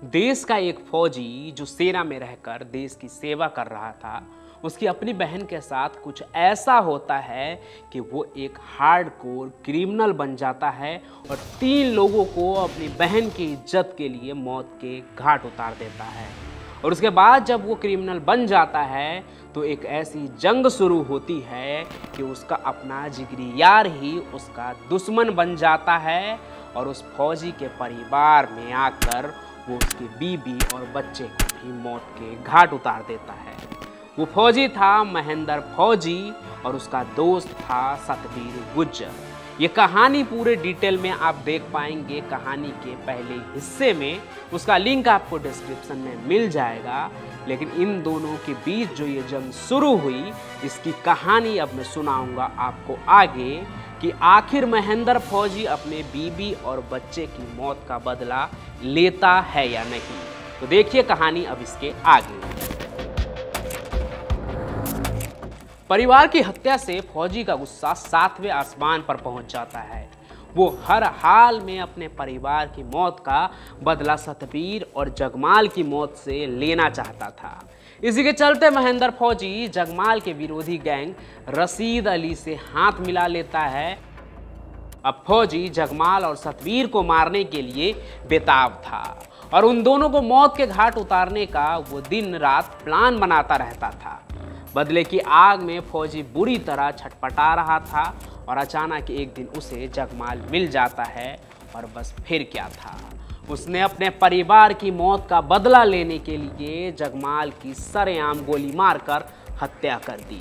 देश का एक फौजी जो सेना में रहकर देश की सेवा कर रहा था, उसकी अपनी बहन के साथ कुछ ऐसा होता है कि वो एक हार्डकोर क्रिमिनल बन जाता है और 3 लोगों को अपनी बहन की इज्जत के लिए मौत के घाट उतार देता है। और उसके बाद जब वो क्रिमिनल बन जाता है तो एक ऐसी जंग शुरू होती है कि उसका अपना जिगरी यार ही उसका दुश्मन बन जाता है और उस फौजी के परिवार में आकर वो उसकी बीबी और बच्चे को भी मौत के घाट उतार देता है। वो फौजी था महेंद्र फौजी और उसका दोस्त था सतबीर गुज्जर। ये कहानी पूरे डिटेल में आप देख पाएंगे कहानी के पहले हिस्से में, उसका लिंक आपको डिस्क्रिप्शन में मिल जाएगा। लेकिन इन दोनों के बीच जो ये जंग शुरू हुई, इसकी कहानी अब मैं सुनाऊंगा आपको आगे कि आखिर महेंद्र फौजी अपने बीबी और बच्चे की मौत का बदला लेता है या नहीं। तो देखिए कहानी अब इसके आगे। परिवार की हत्या से फौजी का गुस्सा 7वें आसमान पर पहुंच जाता है। वो हर हाल में अपने परिवार की मौत का बदला सतबीर और जगमाल की मौत से लेना चाहता था। इसी के चलते महेंद्र फौजी जगमाल के विरोधी गैंग रशीद अली से हाथ मिला लेता है। अब फौजी जगमाल और सतबीर को मारने के लिए बेताब था और उन दोनों को मौत के घाट उतारने का वो दिन रात प्लान बनाता रहता था। बदले की आग में फौजी बुरी तरह छटपटा रहा था और अचानक एक दिन उसे जगमाल मिल जाता है और बस फिर क्या था, उसने अपने परिवार की मौत का बदला लेने के लिए जगमाल की सरेआम गोली मारकर हत्या कर दी।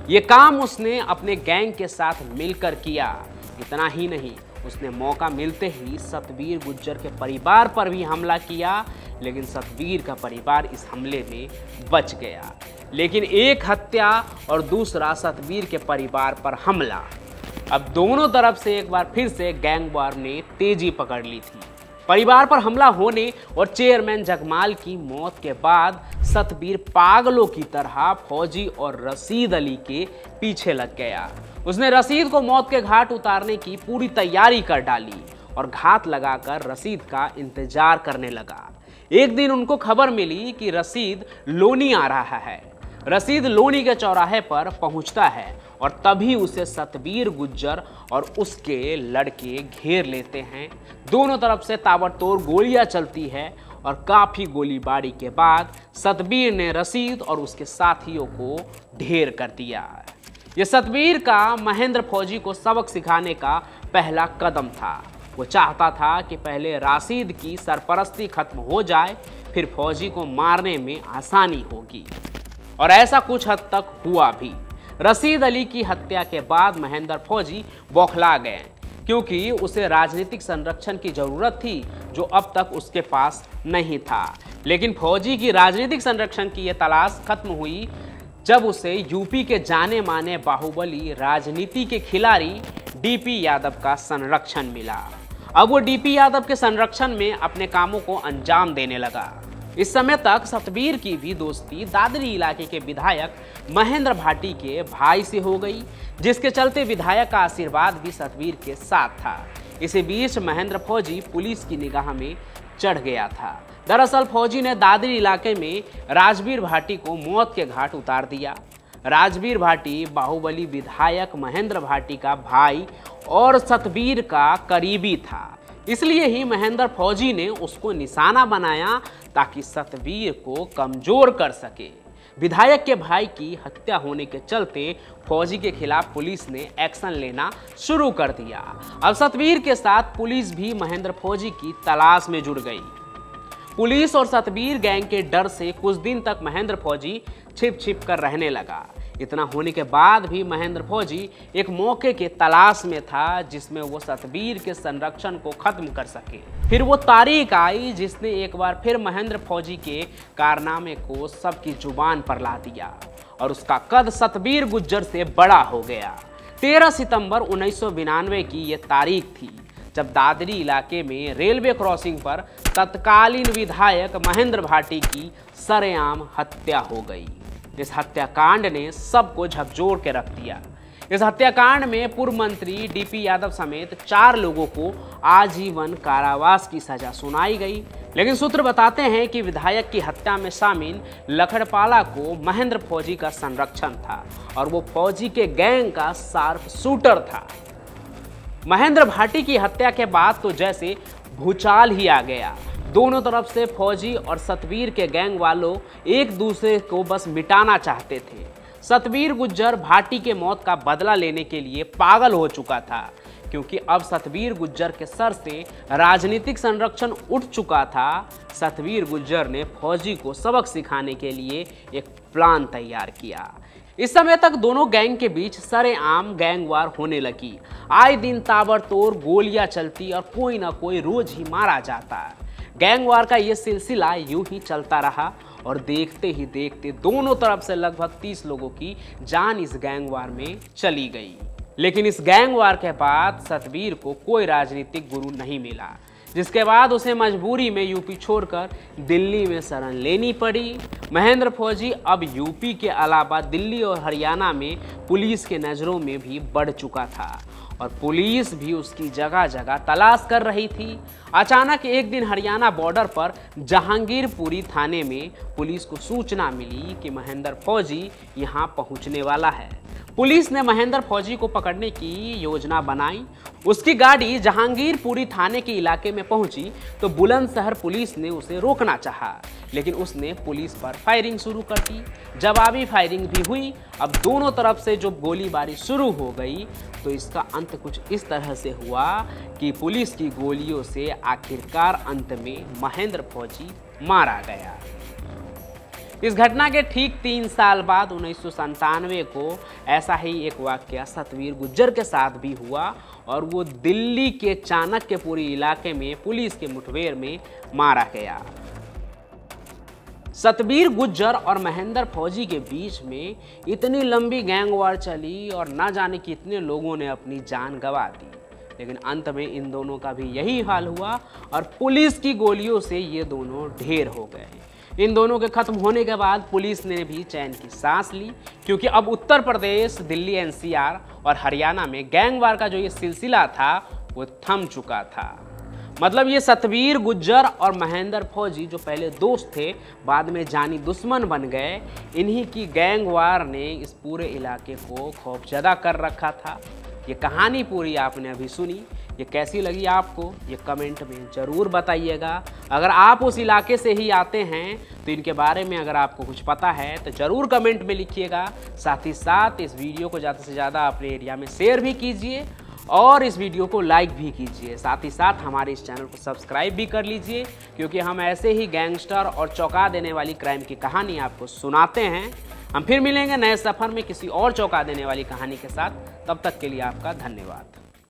ये काम उसने अपने गैंग के साथ मिलकर किया। इतना ही नहीं, उसने मौका मिलते ही सतबीर गुज्जर के परिवार पर भी हमला किया, लेकिन सतबीर का परिवार इस हमले में बच गया। लेकिन एक हत्या और दूसरा सतबीर के परिवार पर हमला। अब दोनों तरफ से एक बार फिर से गैंग वार ने तेजी पकड़ ली थी। परिवार पर हमला होने और चेयरमैन जगमाल की मौत के बाद सतबीर पागलों की तरह फौजी और रशीद अली के पीछे लग गया। उसने रशीद को मौत के घाट उतारने की पूरी तैयारी कर डाली और घात लगाकर रशीद का इंतजार करने लगा। एक दिन उनको खबर मिली कि रशीद लोनी आ रहा है। रशीद लोनी के चौराहे पर पहुंचता है और तभी उसे सतबीर गुज्जर और उसके लड़के घेर लेते हैं। दोनों तरफ से ताबड़तोड़ गोलियां चलती है और काफी गोलीबारी के बाद सतबीर ने रशीद और उसके साथियों को ढेर कर दिया। यह सतबीर का महेंद्र फौजी को सबक सिखाने का पहला कदम था। वो चाहता था कि पहले रशीद की सरपरस्ती खत्म हो जाए, फिर फौजी को मारने में आसानी होगी। और ऐसा कुछ हद तक हुआ भी। रशीद अली की हत्या के बाद महेंद्र फौजी बौखला गए, क्योंकि उसे राजनीतिक संरक्षण की जरूरत थी जो अब तक उसके पास नहीं था। लेकिन फौजी की राजनीतिक संरक्षण की यह तलाश खत्म हुई जब उसे यूपी के जाने माने बाहुबली राजनीति के खिलाड़ी डीपी यादव का संरक्षण मिला। अब वो डीपी यादव के संरक्षण में अपने कामों को अंजाम देने लगा। इस समय तक सतबीर की भी दोस्ती दादरी इलाके के विधायक महेंद्र भाटी के भाई से हो गई, जिसके चलते विधायक का आशीर्वाद भी सतबीर के साथ था। इसी बीच महेंद्र फौजी पुलिस की निगाह में चढ़ गया था। दरअसल फौजी ने दादरी इलाके में राजवीर भाटी को मौत के घाट उतार दिया। राजवीर भाटी बाहुबली विधायक महेंद्र भाटी का भाई और सतबीर का करीबी था, इसलिए ही महेंद्र फौजी ने उसको निशाना बनाया ताकि सतबीर को कमजोर कर सके। विधायक के भाई की हत्या होने के चलते फौजी के खिलाफ पुलिस ने एक्शन लेना शुरू कर दिया। अब सतबीर के साथ पुलिस भी महेंद्र फौजी की तलाश में जुड़ गई। पुलिस और सतबीर गैंग के डर से कुछ दिन तक महेंद्र फौजी छिप छिप कर रहने लगा। इतना होने के बाद भी महेंद्र फौजी एक मौके के तलाश में था जिसमें वो सतबीर के संरक्षण को खत्म कर सके। फिर वो तारीख आई जिसने एक बार फिर महेंद्र फौजी के कारनामे को सबकी जुबान पर ला दिया और उसका कद सतबीर गुज्जर से बड़ा हो गया। 13 सितंबर 1992 की ये तारीख थी जब दादरी इलाके में रेलवे क्रॉसिंग पर तत्कालीन विधायक महेंद्र भाटी की सरेआम हत्या हो गई। इस हत्याकांड ने सबको झकझोर के रख दिया। इस हत्याकांड में पूर्व मंत्री डीपी यादव समेत 4 लोगों को आजीवन कारावास की सजा सुनाई गई। लेकिन सूत्र बताते हैं कि विधायक की हत्या में शामिल लखड़पाला को महेंद्र फौजी का संरक्षण था और वो फौजी के गैंग का शार्प शूटर था। महेंद्र भाटी की हत्या के बाद तो जैसे भूचाल ही आ गया। दोनों तरफ से फौजी और सतवीर के गैंग वालों एक दूसरे को बस मिटाना चाहते थे। सतवीर गुज्जर भाटी के मौत का बदला लेने के लिए पागल हो चुका था, क्योंकि अब सतवीर गुज्जर के सर से राजनीतिक संरक्षण उठ चुका था। सतवीर गुज्जर ने फौजी को सबक सिखाने के लिए एक प्लान तैयार किया। इस समय तक दोनों गैंग के बीच सरेआम गैंगवार होने लगी। आए दिन ताबड़तोड़ गोलियां चलती और कोई ना कोई रोज ही मारा जाता। गैंगवार का यह सिलसिला यूं ही चलता रहा और देखते ही देखते दोनों तरफ से लगभग 30 लोगों की जान इस गैंगवार में चली गई। लेकिन इस गैंगवार के बाद सतवीर को कोई राजनीतिक गुरु नहीं मिला, जिसके बाद उसे मजबूरी में यूपी छोड़कर दिल्ली में शरण लेनी पड़ी। महेंद्र फौजी अब यूपी के अलावा दिल्ली और हरियाणा में पुलिस के नज़रों में भी बढ़ चुका था और पुलिस भी उसकी जगह जगह तलाश कर रही थी। अचानक एक दिन हरियाणा बॉर्डर पर जहांगीरपुरी थाने में पुलिस को सूचना मिली कि महेंद्र फौजी यहां पहुंचने वाला है। पुलिस ने महेंद्र फौजी को पकड़ने की योजना बनाई। उसकी गाड़ी जहांगीरपुरी थाने के इलाके में पहुंची तो बुलंदशहर पुलिस ने उसे रोकना चाहा, लेकिन उसने पुलिस पर फायरिंग शुरू कर दी। जवाबी फायरिंग भी हुई। अब दोनों तरफ से जो गोलीबारी शुरू हो गई तो इसका अंत कुछ इस तरह से हुआ कि पुलिस की गोलियों से आखिरकार अंत में महेंद्र फौजी मारा गया। इस घटना के ठीक 3 साल बाद 1997 को ऐसा ही एक वाकया सतवीर गुज्जर के साथ भी हुआ और वो दिल्ली के चाणक्यपुरी इलाके में पुलिस के मुठभेड़ में मारा गया। सतवीर गुज्जर और महेंद्र फौजी के बीच में इतनी लंबी गैंगवार चली और ना जाने कितने लोगों ने अपनी जान गंवा दी, लेकिन अंत में इन दोनों का भी यही हाल हुआ और पुलिस की गोलियों से ये दोनों ढेर हो गए। इन दोनों के खत्म होने के बाद पुलिस ने भी चैन की सांस ली, क्योंकि अब उत्तर प्रदेश, दिल्ली एनसीआर और हरियाणा में गैंगवार का जो ये सिलसिला था वो थम चुका था। मतलब ये सतवीर गुज्जर और महेंद्र फौजी जो पहले दोस्त थे बाद में जानी दुश्मन बन गए। इन्हीं की गैंगवार ने इस पूरे इलाके को खौफजदा कर रखा था। ये कहानी पूरी आपने अभी सुनी। ये कैसी लगी आपको ये कमेंट में ज़रूर बताइएगा। अगर आप उस इलाके से ही आते हैं तो इनके बारे में अगर आपको कुछ पता है तो ज़रूर कमेंट में लिखिएगा। साथ ही साथ इस वीडियो को ज़्यादा से ज़्यादा अपने एरिया में शेयर भी कीजिए और इस वीडियो को लाइक भी कीजिए। साथ ही साथ हमारे इस चैनल को सब्सक्राइब भी कर लीजिए, क्योंकि हम ऐसे ही गैंगस्टर और चौंका देने वाली क्राइम की कहानी आपको सुनाते हैं। हम फिर मिलेंगे नए सफ़र में किसी और चौंका देने वाली कहानी के साथ। तब तक के लिए आपका धन्यवाद।